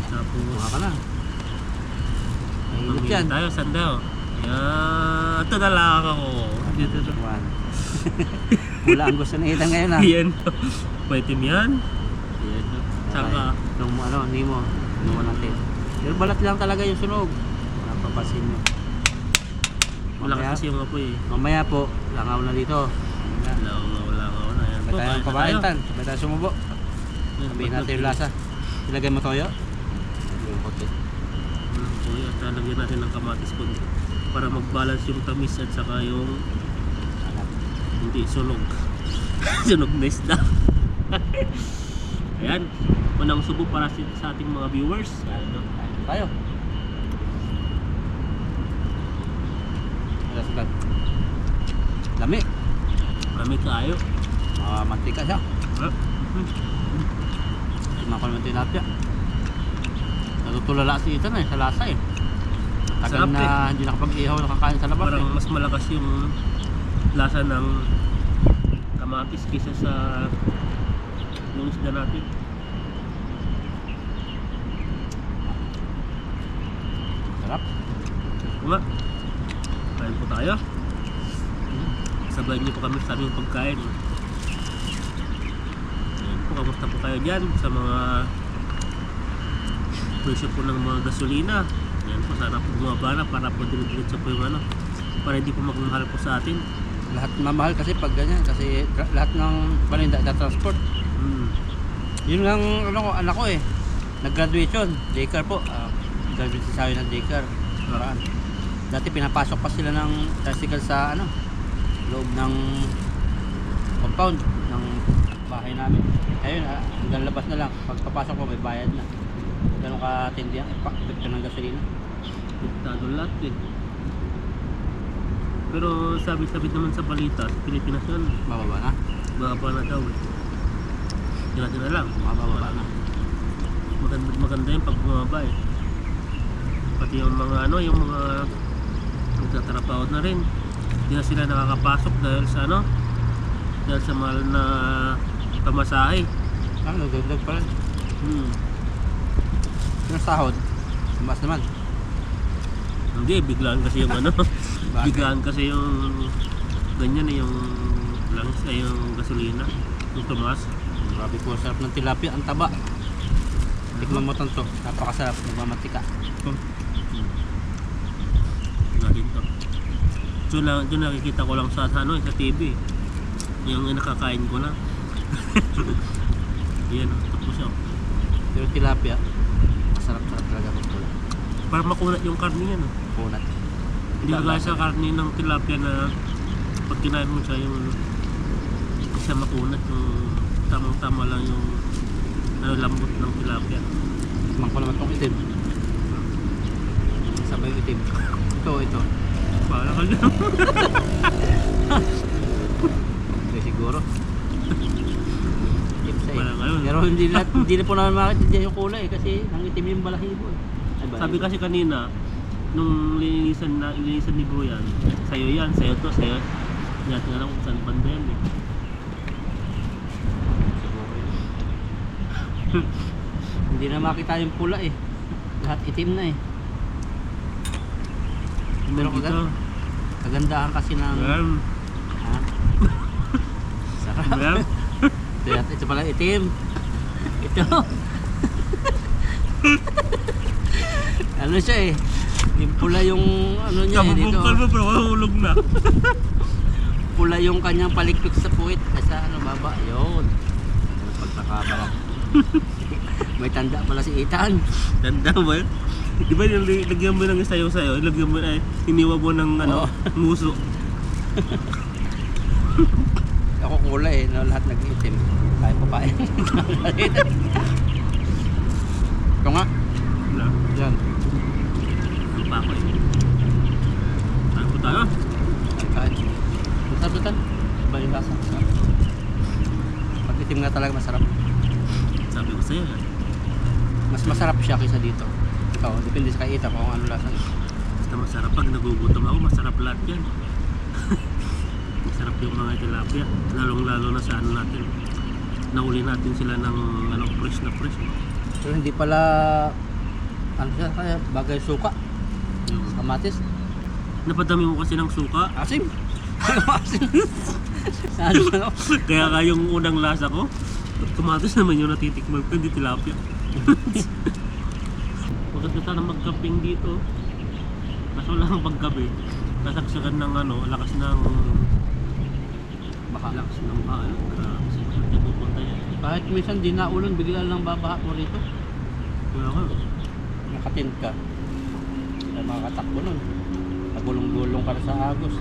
Tapos. Mukha ka na. Mainit yan. Tayo, sanda o. Yan. Ito na lang ako. Dito na. Wala ang gusto na itan ngayon ah. Yan o. Paitim yan. Yan. Saka. Nung ano, hindi mo. Nung natin. Pero balat lang talaga yung sunog. Napapasin nyo. Malakas kasi yung apoy eh. Mamaya po, langaw na dito. Wala ka na. Yan po. Sabay tayong kabayan tan. Sabay tayong sumubo. Sabihin natin yung lasa. Ilagay mo toyo. Yung kote. Toyo at lalagyan natin ng kamatis konti. Para mag-balance yung tamis at saka yung hindi sunog. Sunog na isda. Ayan. Unang subo para sa ating mga viewers. Ayan. Tayo. Lami. Marami kayo. Mantika siya. Timan ko naman tilapia. Natutulala si Ethan eh, sa lasa eh. Tagal Sarap na hindi nakapag-ihaw nakakain sa labas Parang eh. mas malakas yung lasa ng kamatis kaysa sa yung isda natin. Sarap. Kuma. Kain po tayo. Sabayan niyo po kami sa aming pagkain. Ayan po, kamusta po kayo dyan sa mga presyo po ng mga gasolina. Ayan po, sana po bumaba na para po diretso po yung ano, para hindi po magmahal po sa atin. Lahat mamahal kasi pag ganyan. Kasi lahat ng paninda na transport. Yun lang ano ko, anak ko eh. Nag-graduation, daycare po. Graduate sa akin ng daycare. Maraan. Dati pinapasok pa sila ng tricycle sa ano, loob ng compound ng bahay namin. Ayun, hanggang labas na lang. Pagpapasok ko may bayad na. Ganun katindi ang epekto ng gasolina. Limitado lahat eh. Pero sabi-sabi naman sa balita, sa Pilipinas yun, Bababa na. bababa na daw eh. Tira-tira lang. Bababa na. Maganda yun pag bumaba eh. Pati yung mga ano, yung mga nagtatrabaho na rin, hindi na sila nakakapasok dahil sa ano, dahil sa mahal na pamasahe. Nagdagdag pa rin. Hmm. Yung sahod, mas naman. Hindi, biglaan kasi yung ano, biglaan kasi yung ganyan eh, yung langis ay yung gasolina, yung tumaas. Grabe po, sarap ng tilapia, ang taba. Tikman mo to, napakasarap, nagmamatika. Galing to. Doon nakikita ko lang sa ano, sa TV. Yung nakakain ko na. Yan, tapos siya. Pero tilapia, masarap-sarap talaga pag pula. Para makunat yung karne niya, no? Kunat. Hindi kagaya sa karne ng tilapia na pag kinain mo siya, yung hindi siya makunat, yung tamang-tama lang yung ano, lambot ng tilapia. Tikman ko naman itong itim. Sabay yung itim. Ito. Para ka lang. Okay, siguro. Ipsa eh. Parang ayun. Pero hindi na po naman makakita yung kulay kasi nangitim yung balahibo eh. Ay, balahibo. Sabi kasi kanina, nung linisan ni Bro yan, sa'yo yan, sa'yo to, sa'yo. Natin alam kung saan banda yan eh. Siguro yun. Hindi na makita yung pula eh. Lahat itim na eh. Pero Dito. kagandahan kasi ng... Ayan. Ha? Sarap. Ayan. Ito pala itim. Ito. Ano siya eh. Yung pula yung ano niya eh dito. Kabubungkal mo bro, mahulog na. Pula yung kanyang palikpik sa puwit. Sa ano baba. Yun. Pagkakabalat. May tanda pala si Ethan. Tanda mo yun? Di ba lagyan mo ng sayo-sayo, lagyan mo na hiniwa mo ng ano, Oo. muso. Ako kulay eh. No, lahat nag-iitim. Kaya pa pain. Ito nga. Wala. Yan. Ano pa ako eh. Saan po tayo? Kain. Butan. Iba yung lasa. Pag itim nga talaga masarap. Sabi ko sa'yo yan. Mas masarap siya kaysa dito. Ikaw, depende sa kaita kung ano lasa. Basta masarap. Pag nagugutom ako, masarap lahat yan. Masarap yung mga tilapia. Lalong-lalo na sa ano natin. Nauli natin sila ng ano, fresh na fresh. Pero hindi pala ano siya, kaya bagay suka, Yung, kamatis. napadami mo kasi ng suka. Asim. Asim. Ano? Kaya nga yung unang lasa ko, kamatis naman yung natitikman ko, hindi tilapia. Maganda sana mag-camping dito. Kaso lang paggabi, nasagsagan ng ano, lakas ng Baka. lakas ng baha. Grabe sa kanya pupunta yan. Kahit minsan di naulan, bigla lang babaha mo rito. Kaya nga, Nakatint ka. Hindi makakatakbo nun. Nagulong-gulong ka na sa agos.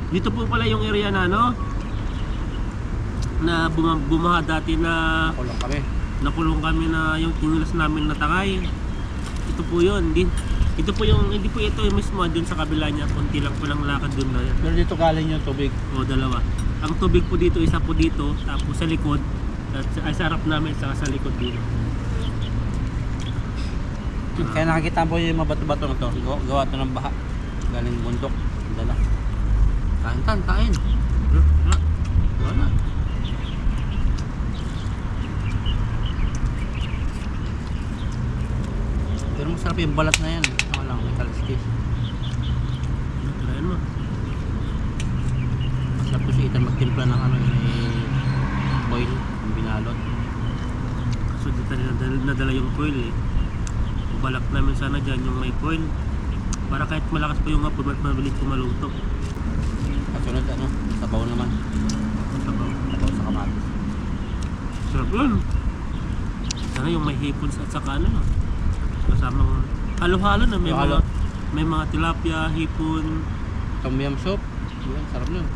dito po pala yung area na ano, na bumaha dati na Nakulong kami. nakulong kami na yung tinulas namin na tangay. Ito po yun. Ito po yung, hindi po ito yung mismo dun sa kabila niya. Kunti lang po lang lakad dun na yan. Pero dito galing yung tubig. O dalawa. Ang tubig po dito, isa po dito, tapos sa likod, at sa harap namin, saka sa likod dito. Kaya nakikita mo yung mga bato-bato na to. Gawa to ng baha. Galing bundok. Dala. Kain. Wala. Pero masarap yung balat na yan. Ano lang, may kaliskis. Tirayan mo. Masarap ko si Ethan magtimpla ng ano, may boil, ang binalot. Kaso di natin nadala yung foil eh. Balak namin sana dyan yung may foil. Para kahit malakas pa yung hapon, mabilis ko maluto. Kasunod ano, sabaw naman. Sabaw. Sabaw sa kamatis. Sarap yun. Sana yung may hipon at saka ano. Kasamang halo-halo na. Halo. May mga tilapia, hipon. Tom yum soup. Yun, sarap nun.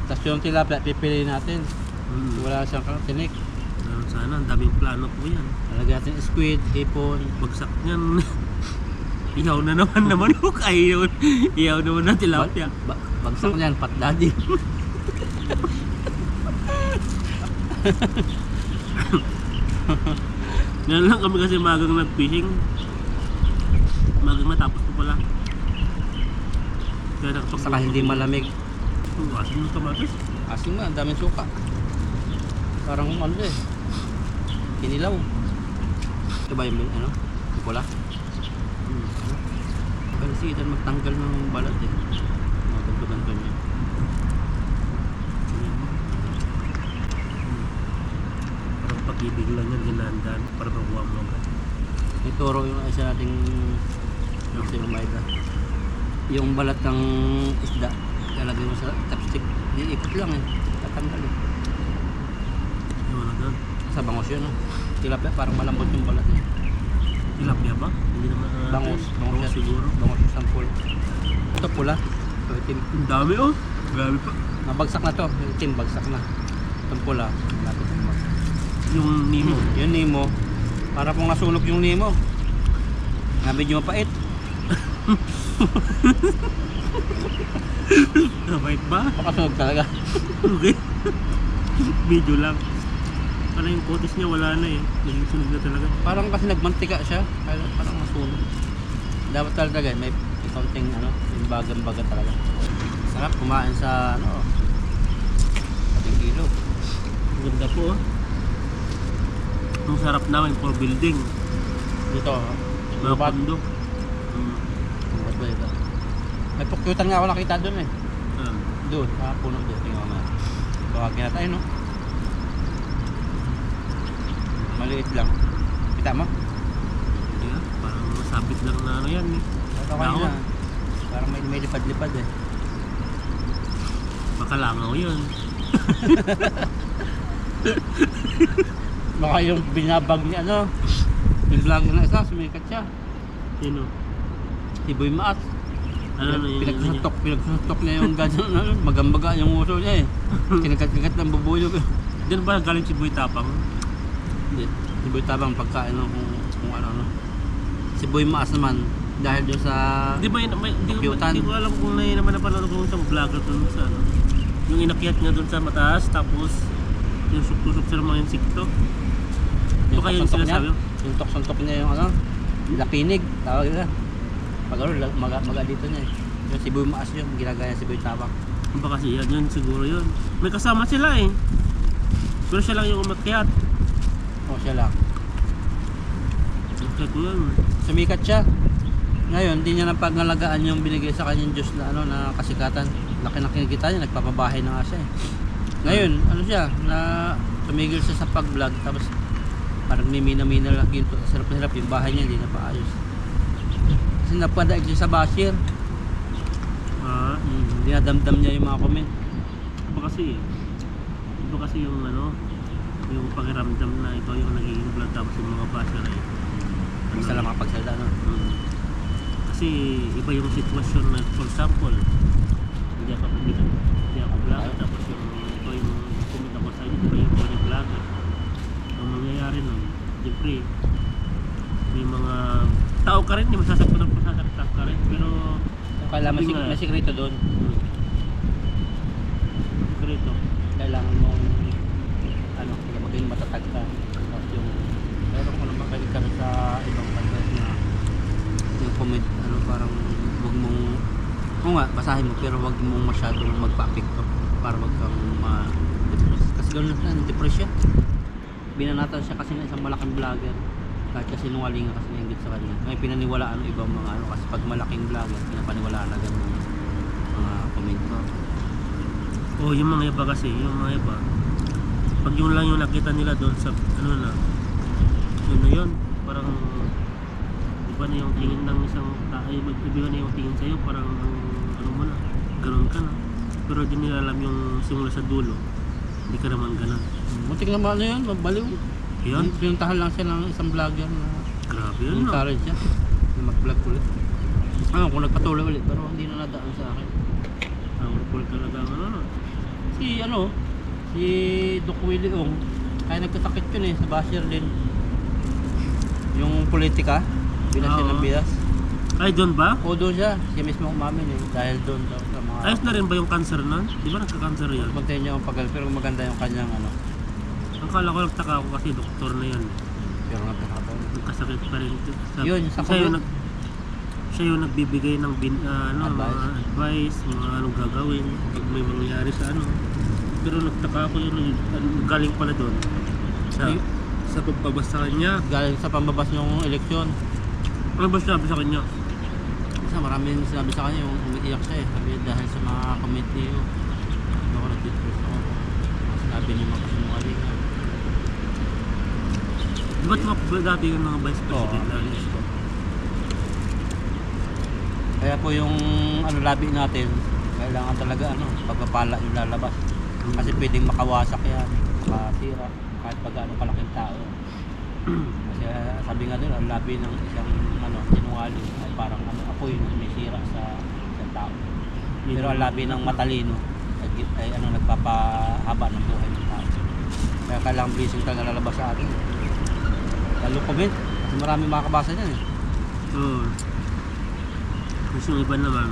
Tapos yung tilapia, pipiliin natin. Wala siyang tinik. Sana, ang daming plano po yan. Talagyan natin squid, hipon. Bagsak niyan. Ihaw na naman na manok. Ay, ihaw naman na tilapia. Bagsak niyan, pat daddy. Ngayon lang kami kasi magang nag-fishing. Magang natapos ko pala. Kaya Saka hindi malamig. Asin yung kamatis. Asin nga, ang daming suka. Parang ano eh. Kinilaw. Ito ba yung ano? Yung pula? Pero si Ethan magtanggal ng balat eh. Magdagdagan ko niya. Parang pag-ibig lang yan, ginandaan para makuha mo agad. Ituro yung isa nating yung sa Umayda. Yung balat ng isda, lalagay mo sa chopstick. Iikot lang eh. Tatanggal eh. Yung ano doon? Sa bangos yun no? Tilapia parang malambot yung balat niya. Tilapia ba? Hindi naman Bangos Bangos yan. siguro. Bangos yung sampol. Ito pula. Ito itim. Ang dami oh. Grabe pa. Nabagsak na to. Yung itim bagsak na. Itong pula. Malapit na bagsak. Yung Nemo. Yung Nemo. Para pong nasunog yung Nemo. Nga medyo mapait. Mabait ba? Pakasunog talaga. Okay. Video lang. Parang yung kotis niya wala na eh. Naging sunog na talaga. Parang kasi nagmantika siya. Parang masunog. Dapat talaga may konting ano, yung bagang-baga talaga. Sarap kumain sa ano, tabing ilog. Ang ganda po oh. Ang sarap namin for building. Dito, Mga lubat. kondo. Lubat ba ito? May pukyutan nga ako nakita doon eh. Um, Doon, sa puno doon. Tingnan mo. Bawagin na tayo no? Maliit lang. Kita mo? yeah, parang masabit lang na ano yan eh. Okay Dahon. na. Parang may lipad-lipad eh. Baka langaw yun. Baka yung binabag ni ano, yung vlogger na isa, sumikat siya. Sino? Si Boy Maat. Ano na yun? Pinagsusutok niya yung ganyan, ano, magambaga yung uso niya eh. Kinagat-kagat ng bubuyog. Diyan ba galing si Boy Tapang? Hindi. Si Boy Tabang pagkain ng kung ano. Si Boy Maas naman, dahil doon sa... Di ba yun? Kyutan. Hindi ko alam kung naman napanood ko isang vlogger doon sa ano. Yung inakyat niya doon sa mataas, tapos yung suk-tusok sa mga insekto. Ito kayo yung tok-tok niya, sinasabi? yung tok-tok niya yung ano, lapinig, tawag nila. Pag ano, maga dito niya eh. Yung si Boy Maas yun, ginagaya si Boy Tabang. Baka kasi yun siguro yun. May kasama sila eh. Pero siya lang yung umakyat. O siya lang. Umakyat yun. Sumikat siya. Ngayon, hindi niya napangalagaan yung binigay sa kanyang Diyos na ano na kasikatan. Laki na kinikita niya, nagpapabahay na nga siya eh. Ngayon, ano siya, na tumigil siya sa pag-vlog tapos parang mimina-mina lang yun. Sarap-sarap yung bahay niya, hindi na paayos. Kasi napadaig siya sa basher. Ah, Dinadamdam niya yung mga comment. iba kasi yung ano, yung pakiramdam na ikaw yung nagiging vlog tapos yung mga basher ay Basta lang makapagsalita, no? Kasi iba yung sitwasyon na, for example, hindi ako vlogger tapos yung ito yung comment ako sa inyo, iba yung yung vlogger. Ang mangyayari nun, siyempre may mga tao ka rin, hindi masasaktan ka rin, pero Kailangan may sikreto doon. sikreto. Kailangan mong ano, maging matatag ka. Tapos yung meron ko naman kayo kami sa ibang content na yung comment, ano, parang wag mong kung nga, basahin mo pero wag mong masyadong magpa-apekto para wag kang ma-depress. Kasi gano'n na, depress siya. Binanatan siya kasi ng isang malaking vlogger. Kahit kasi nungalingan kasi nainggit sa kanya. May pinaniwalaan ng ibang mga ano kasi pag malaking vlogger, pinapaniwalaan na ganun yung mga commenter. Oh, yung mga iba kasi, yung mga iba pag yun lang yung nakita nila doon sa ano na yun na yun. Parang iba na yung tingin ng isang tao, iba na yung tingin sa'yo, parang ano mo na, ganun ka na. Pero di nila alam yung simula sa dulo, hindi ka naman ganun. Butik naman ano yun, mabaliw. Yun, Pinuntahan lang siya ng isang vlogger na grabe yun, no? encourage siya na mag-vlog ulit. Kung nagpatuloy ulit, pero hindi na nadaan sa akin. Powerful talaga ang ano, no? Si Doc Willie Ong, kaya nagkasakit yun sa basher din. Yung politika, binasin ng Oo. bias. Ay, doon ba? O doon siya mismo umamin dahil doon daw sa mga... Ayos na rin ba yung cancer nun? Di ba nagka-cancer yun? Pagtayin niya ang pagal, pero maganda yung kanyang ano. Akala ko nagtaka ako kasi doktor na yan. Pero nagkakataon. Nagkasakit pa rin. Yun, sa siya yung, comment. siya yung nagbibigay ng Advice. mga advice, mga anong gagawin pag may mangyayari sa ano. Pero nagtaka ako yun, galing pala doon. Sa, Ay. sa pagbabasa kanya. Galing sa pambabas ng eleksyon. Ano ba sinabi sa kanya? Kasi maraming sinabi sa kanya yung umiiyak siya Sabi dahil sa mga comment niyo. Ano ako nag-depress ako. Sinabi niyo makasinungalingan. Di ba tumakbo dati yung mga vice president lagi? Kaya po yung labi natin, kailangan talaga pagpapala yung lalabas. Kasi pwedeng makawasak yan, makasira, kahit pag kalaking tao. Kasi sabi nga doon, ang labi ng isang sinungaling ay parang apoy na sumisira sa isang tao. Pero ang labi ng matalino ay nagpapahaba ng buhay ng tao. Kaya kailangan blessing talaga lalabas sa atin. Lalo comment, kasi marami makakabasa niyan Oo. Kasi yung iba naman,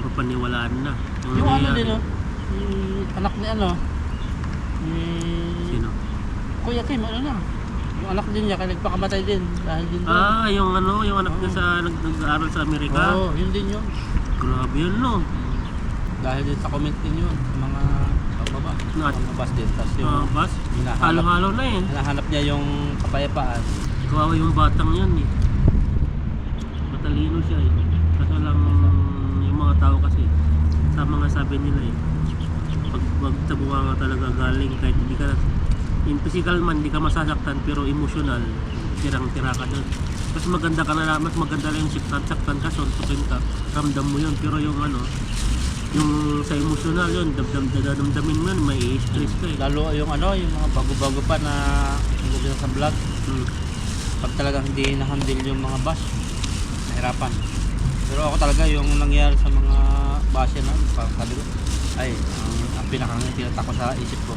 mapaniwalaan na. Yung nangyayari. din yung anak ni ni Sino? Kuya Kim, yung anak din niya, kaya nagpakamatay din dahil din doon. Yung yung anak niya sa nag-aaral sa Amerika. Oo, yun din yun. Grabe yun, no? Dahil din sa comment din yun, sa mga pagbaba. Pagbabas din. Tapos yung Bas, hinahanap, halo-halo na eh. hinahanap niya yung kapayapaan. Kawawa yung batang yan eh. Matalino siya eh. Kaso lang yung mga tao kasi, tama nga sabi nila eh. Pag tabuha nga talaga galing kahit hindi ka, in physical man hindi ka masasaktan pero emotional, tirang-tira ka doon. Mas maganda ka na, mas maganda lang yung saktan ka, suntukin ka, ramdam mo yun. Pero yung yung sa emotional yun, damdamin mo yun, may stress ka eh. Lalo yung yung mga bago-bago pa na hindi sa vlog. Pag talagang hindi na-handle yung mga bash, nahirapan. Pero ako talaga yung nangyari sa mga basher na, sabi ko, ay, ang pinakang tinatak ko sa isip ko,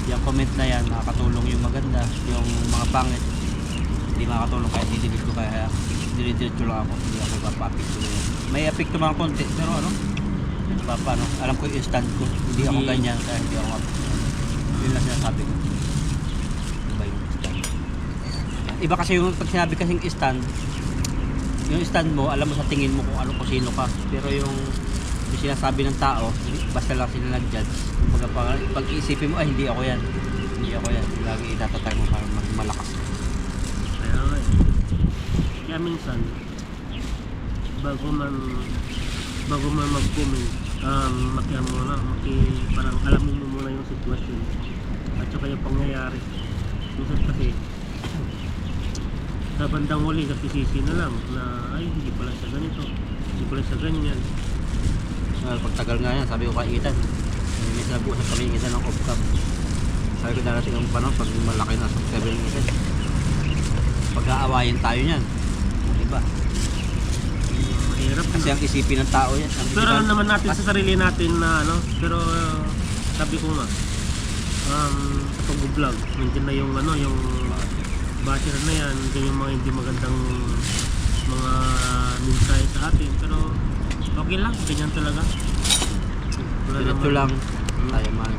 yung comment na yan, nakakatulong yung maganda, yung mga pangit, hindi makakatulong kahit i-delete ko, kaya delete ko lang ako, hindi ako ipapapicture ko yan. May apekto mga konti, pero alam ko yung stand ko, hindi ako ganyan, kaya hindi ako yun lang sinasabi ko. Iba yung stand. Iba kasi yung pag sinabi kasing stand, yung stand mo, alam mo sa tingin mo kung sino ka, pero yung sinasabi ng tao, basta lang sila nag-judge. Pag iisipin mo, ay hindi ako yan. Lagi itatatag mo para malakas. Kaya nga eh. Kaya minsan, bago man mag-comment, parang alamin mo muna yung sitwasyon at saka yung pangyayari. Minsan kasi, sa bandang huli, nagsisisi na lang na ay hindi pala siya ganito, hindi pala siya ganyan. Pagtagal nga yan, sabi ko kay Ethan, may nag-uusap kami yung Ethan ng off-cam. Sabi ko darating ang panahon pag malaki na subscriber ng Ethan, pag-aawayin tayo niyan, diba? Mahirap Kasi na. ang isipin ng tao yan. Pero alam naman natin sa sarili natin na pero sabi ko nga, sa pag-vlog, nandiyan na yung yung basher na yan, nandiyan yung mga hindi magandang mga mensahe sa atin, pero okay lang, ganyan talaga. Diretso lang tayo man.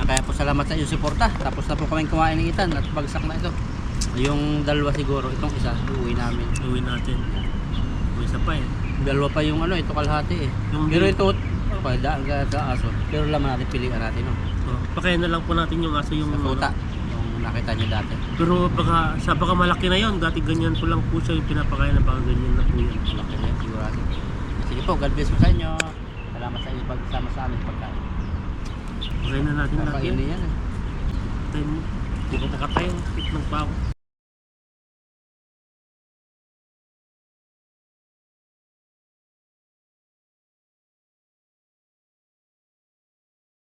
Kaya po salamat sa inyong suporta. Tapos na po kaming kumain ng Ethan at bagsak na ito. Yung dalawa siguro, itong isa, uuwi namin. Uwi natin. May isa pa eh. Dalawa pa yung ito kalahati eh. Pero ito, daan ka sa aso. Pero laman natin, pilihan natin Pakain na lang po natin yung aso yung sa tuta. Yung nakita niyo dati. Pero baka malaki na yon. Dati ganyan po lang po siya yung pinapakain na baka ganyan na po yan. Malaki na yun, sigurado. Sige po, God bless po sa inyo. Salamat sa inyo pagsama sa amin pagkain. Pakain na natin lagi. Kakainin yan eh. Tayo mo. Hindi ko nakatayo. Tik ng pa ako.